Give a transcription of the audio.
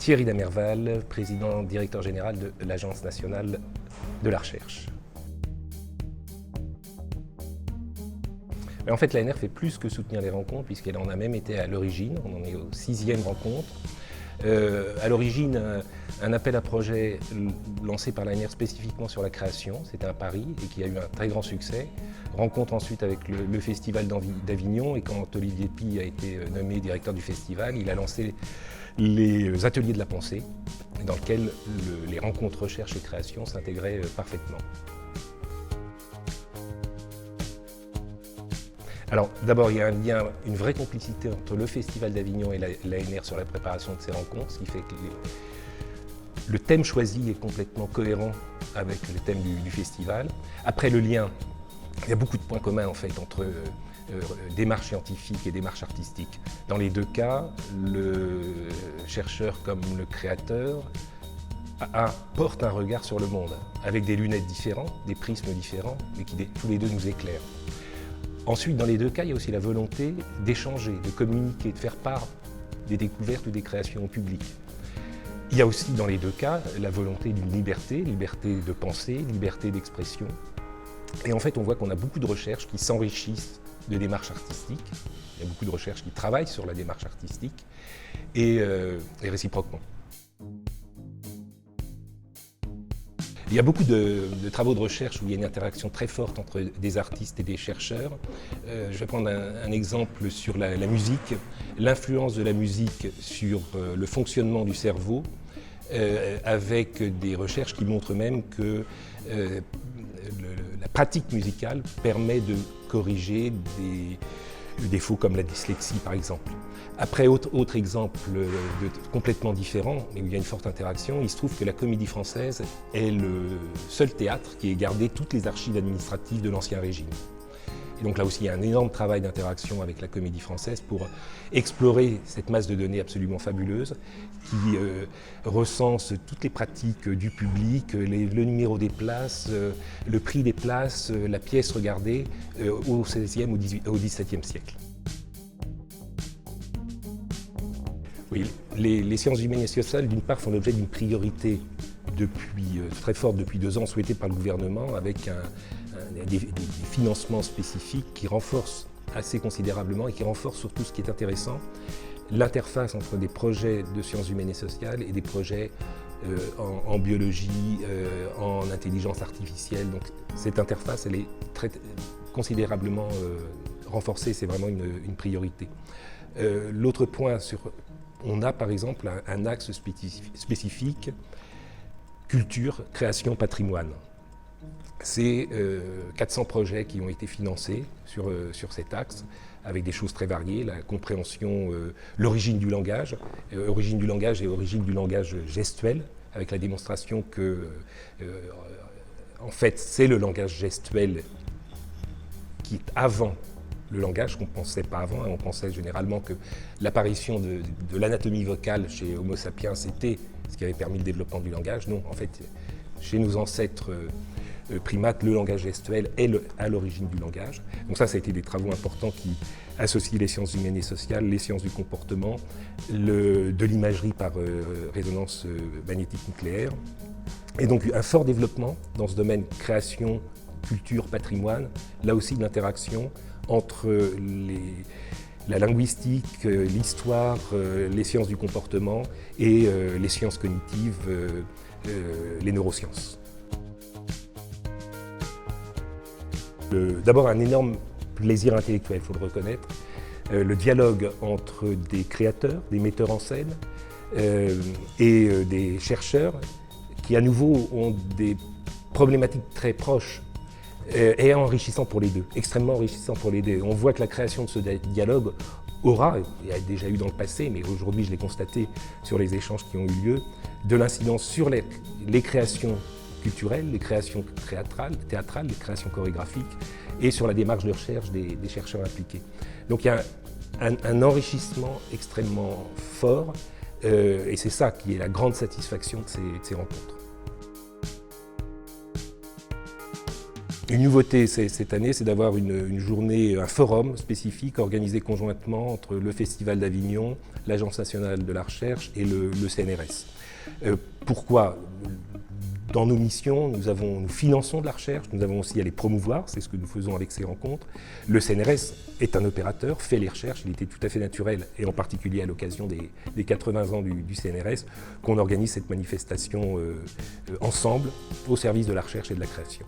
Thierry Damerval, président directeur général de l'Agence nationale de la recherche. Mais en fait, l'ANR fait plus que soutenir les rencontres, puisqu'elle en a même été à l'origine. On en est aux 6e rencontre. À l'origine, un appel à projet lancé par l'ANR spécifiquement sur la création, c'était un pari et qui a eu un très grand succès. Rencontre ensuite avec le Festival d'Avignon, et quand Olivier Py a été nommé directeur du festival, il a lancé les ateliers de la pensée, dans lesquels les rencontres recherche et création s'intégraient parfaitement. Alors d'abord, il y a un lien, une vraie complicité entre le Festival d'Avignon et l'ANR sur la préparation de ces rencontres, ce qui fait que le thème choisi est complètement cohérent avec le thème du festival. Après le lien, il y a beaucoup de points communs en fait entre démarche scientifique et démarche artistique. Dans les deux cas, le chercheur comme le créateur porte un regard sur le monde, avec des lunettes différentes, des prismes différents, mais qui tous les deux nous éclairent. Ensuite, dans les deux cas, il y a aussi la volonté d'échanger, de communiquer, de faire part des découvertes ou des créations au public. Il y a aussi dans les deux cas la volonté d'une liberté de pensée, liberté d'expression. Et en fait, on voit qu'on a beaucoup de recherches qui s'enrichissent de démarches artistiques. Il y a beaucoup de recherches qui travaillent sur la démarche artistique et réciproquement. Il y a beaucoup de travaux de recherche où il y a une interaction très forte entre des artistes et des chercheurs. Je vais prendre un exemple sur la musique, l'influence de la musique sur le fonctionnement du cerveau, avec des recherches qui montrent même que la pratique musicale permet de corriger des défauts comme la dyslexie par exemple. Après, autre exemple complètement différent, mais où il y a une forte interaction, il se trouve que la Comédie Française est le seul théâtre qui ait gardé toutes les archives administratives de l'Ancien Régime. Et donc là aussi, il y a un énorme travail d'interaction avec la Comédie Française pour explorer cette masse de données absolument fabuleuse qui recense toutes les pratiques du public, le numéro des places, le prix des places, la pièce regardée au XVIe, au XVIIe siècle. Oui, les sciences humaines et sociales, d'une part, font l'objet d'une priorité très forte depuis 2 ans, souhaitée par le gouvernement, avec des financements spécifiques qui renforcent assez considérablement et qui renforcent surtout ce qui est intéressant, l'interface entre des projets de sciences humaines et sociales et des projets en biologie, en intelligence artificielle. Donc cette interface, elle est considérablement renforcée, c'est vraiment une priorité. L'autre point, on a par exemple un axe spécifique, culture, création, patrimoine. C'est 400 projets qui ont été financés sur cet axe, avec des choses très variées, la compréhension, l'origine du langage et origine du langage gestuel, avec la démonstration que, en fait, c'est le langage gestuel qui est avant le langage, qu'on ne pensait pas avant. On pensait généralement que l'apparition de l'anatomie vocale chez Homo sapiens, c'était ce qui avait permis le développement du langage. Non, en fait, chez nos ancêtres primates, le langage gestuel est à l'origine du langage. Donc ça a été des travaux importants qui associent les sciences humaines et sociales, les sciences du comportement, de l'imagerie par résonance magnétique nucléaire. Et donc un fort développement dans ce domaine création, culture, patrimoine, là aussi de l'interaction entre la linguistique, l'histoire, les sciences du comportement et les sciences cognitives, les neurosciences. D'abord un énorme plaisir intellectuel, il faut le reconnaître, le dialogue entre des créateurs, des metteurs en scène et des chercheurs qui à nouveau ont des problématiques très proches et enrichissant pour les deux, extrêmement enrichissant pour les deux. On voit que la création de ce dialogue aura, et a déjà eu dans le passé, mais aujourd'hui je l'ai constaté sur les échanges qui ont eu lieu, de l'incidence sur les créations culturelles, les créations théâtrales, les créations chorégraphiques, et sur la démarche de recherche des chercheurs impliqués. Donc il y a un enrichissement extrêmement fort, et c'est ça qui est la grande satisfaction de ces rencontres. Une nouveauté cette année, c'est d'avoir une journée, un forum spécifique organisé conjointement entre le Festival d'Avignon, l'Agence nationale de la recherche et le CNRS. Pourquoi ? Dans nos missions, nous finançons de la recherche, nous avons aussi à les promouvoir, c'est ce que nous faisons avec ces rencontres. Le CNRS est un opérateur, fait les recherches, il était tout à fait naturel, et en particulier à l'occasion des 80 ans du CNRS, qu'on organise cette manifestation ensemble au service de la recherche et de la création.